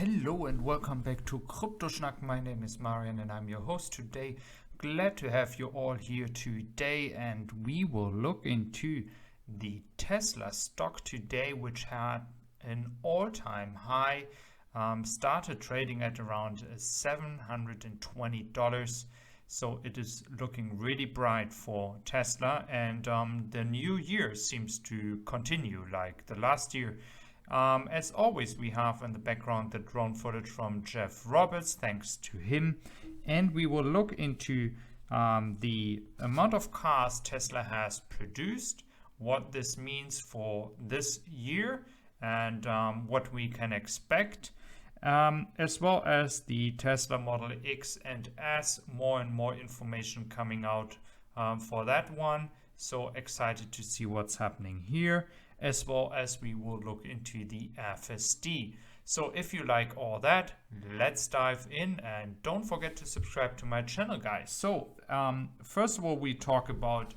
Hello and welcome back to Crypto Schnack. My name is Marian and I'm your host today. Glad to have you all here today, and we will look into the Tesla stock today, which had an all-time high, started trading at around $720. So it is looking really bright for Tesla, and the new year seems to continue like the last year. As always, we have in the background the drone footage from Jeff Roberts, thanks to him. And we will look into the amount of cars Tesla has produced, what this means for this year, and what we can expect, as well as the Tesla Model X and S. More and more information coming out for that one. So excited to see what's happening here, as well as we will look into the FSD. So if you like all that, let's dive in, and don't forget to subscribe to my channel, guys. So first of all, we talk about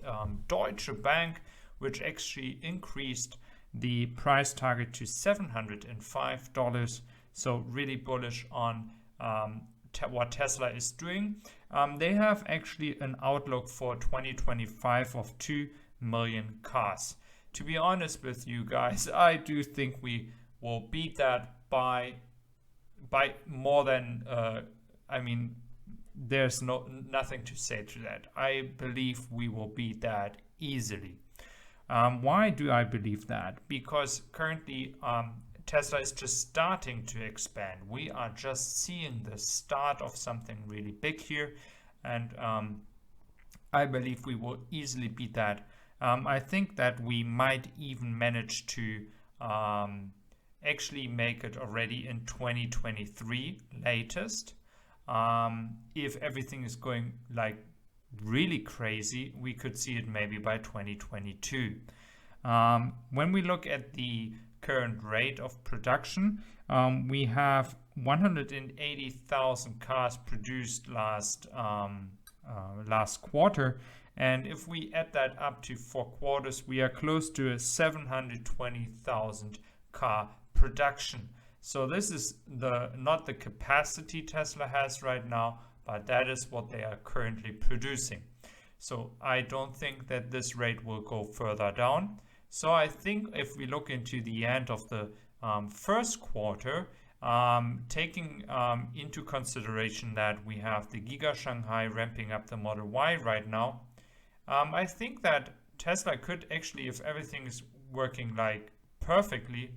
Deutsche Bank, which actually increased the price target to $705. So really bullish on what Tesla is doing. They have actually an outlook for 2025 of 2 million cars. To be honest with you guys, I do think we will beat that by more than, there's nothing to say to that. I believe we will beat that easily. Why do I believe that? Because currently Tesla is just starting to expand. We are just seeing the start of something really big here, and I believe we will easily beat that. I think that we might even manage to actually make it already in 2023 latest. If everything is going like really crazy, we could see it maybe by 2022. When we look at the current rate of production, we have 180,000 cars produced last quarter. And if we add that up to 4 quarters, we are close to a 720,000 car production. So this is not the capacity Tesla has right now, but that is what they are currently producing. So I don't think that this rate will go further down. So I think if we look into the end of the first quarter, taking into consideration that we have the Giga Shanghai ramping up the Model Y right now, I think that Tesla could actually, if everything is working like perfectly,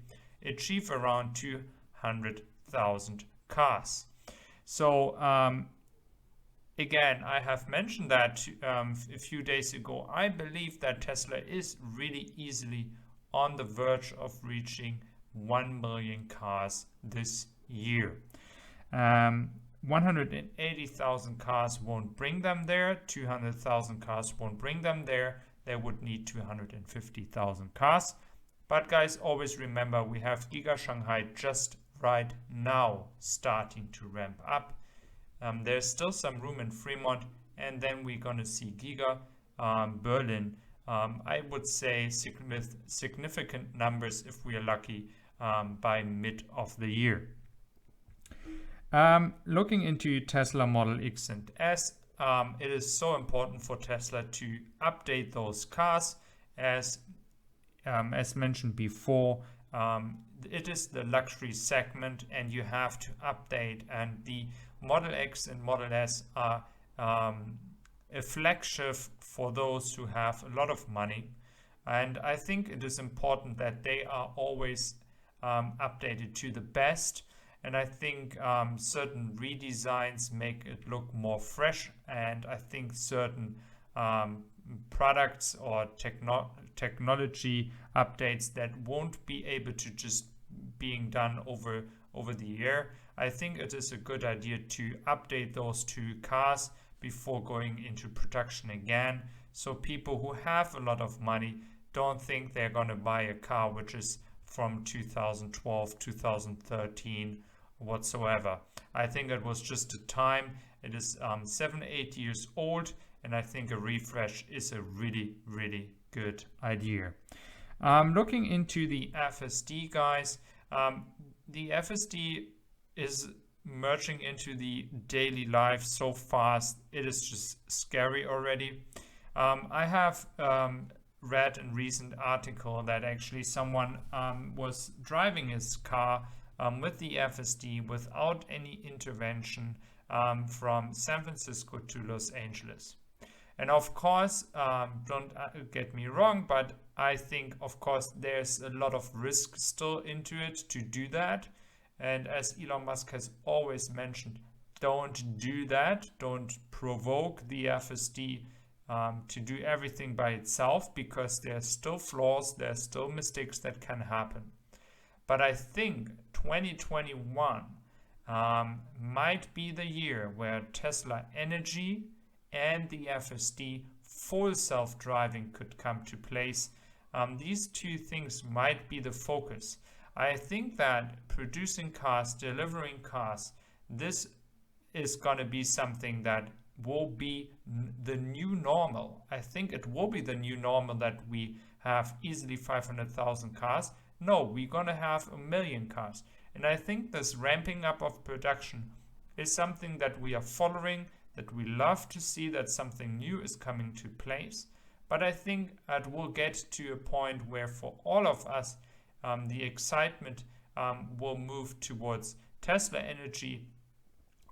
achieve around 200,000 cars. So again, I have mentioned that a few days ago. I believe that Tesla is really easily on the verge of reaching 1 million cars this year. 180,000 cars won't bring them there. 200,000 cars won't bring them there. They would need 250,000 cars. But guys, always remember, we have Giga Shanghai just right now starting to ramp up. There's still some room in Fremont, and then we're going to see Giga Berlin. I would say with significant numbers, if we are lucky, by mid of the year. Looking into Tesla Model X and S, it is so important for Tesla to update those cars. As mentioned before, it is the luxury segment, and you have to update, and the Model X and Model S are a flagship for those who have a lot of money, and I think it is important that they are always updated to the best. And I think certain redesigns make it look more fresh, and I think certain products or technology updates that won't be able to just being done over the air. I think it is a good idea to update those 2 cars before going into production again, so people who have a lot of money don't think they're going to buy a car which is from 2012, 2013 whatsoever. I think it was just a time. It is 7-8 years old, and I think a refresh is a really, really good idea. Looking into the FSD, guys, the FSD is merging into the daily life so fast. It is just scary already. I have read in recent article that actually someone was driving his car with the FSD without any intervention from San Francisco to Los Angeles. And of course, don't get me wrong, but I think, of course, there's a lot of risk still into it to do that. And as Elon Musk has always mentioned, don't do that. Don't provoke the FSD to do everything by itself, because there are still flaws, there are still mistakes that can happen. But I think 2021 might be the year where Tesla Energy and the FSD full self-driving could come to place. These two things might be the focus. I think that producing cars, delivering cars, this is going to be something that will be the new normal. I think it will be the new normal that we have easily 500,000 cars. No, we're going to have 1 million cars. And I think this ramping up of production is something that we are following, that we love to see that something new is coming to place. But I think it will get to a point where for all of us, the excitement will move towards Tesla Energy.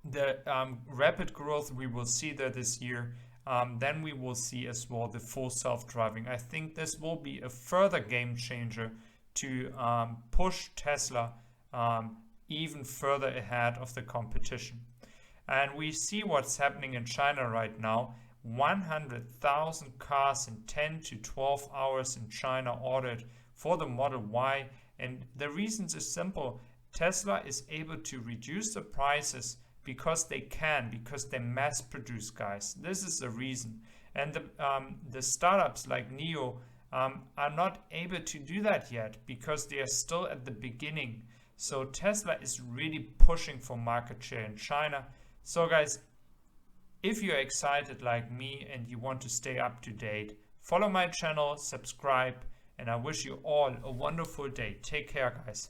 The rapid growth we will see there this year, then we will see as well the full self-driving. I think this will be a further game changer to push Tesla even further ahead of the competition. And we see what's happening in China right now. 100,000 cars in 10 to 12 hours in China ordered for the Model Y. And the reasons is simple. Tesla is able to reduce the prices because they can, because they mass produce, guys. This is the reason. And the startups like NIO are not able to do that yet because they are still at the beginning. So Tesla is really pushing for market share in China. So guys, if you're excited like me and you want to stay up to date, follow my channel, subscribe, and I wish you all a wonderful day. Take care, guys.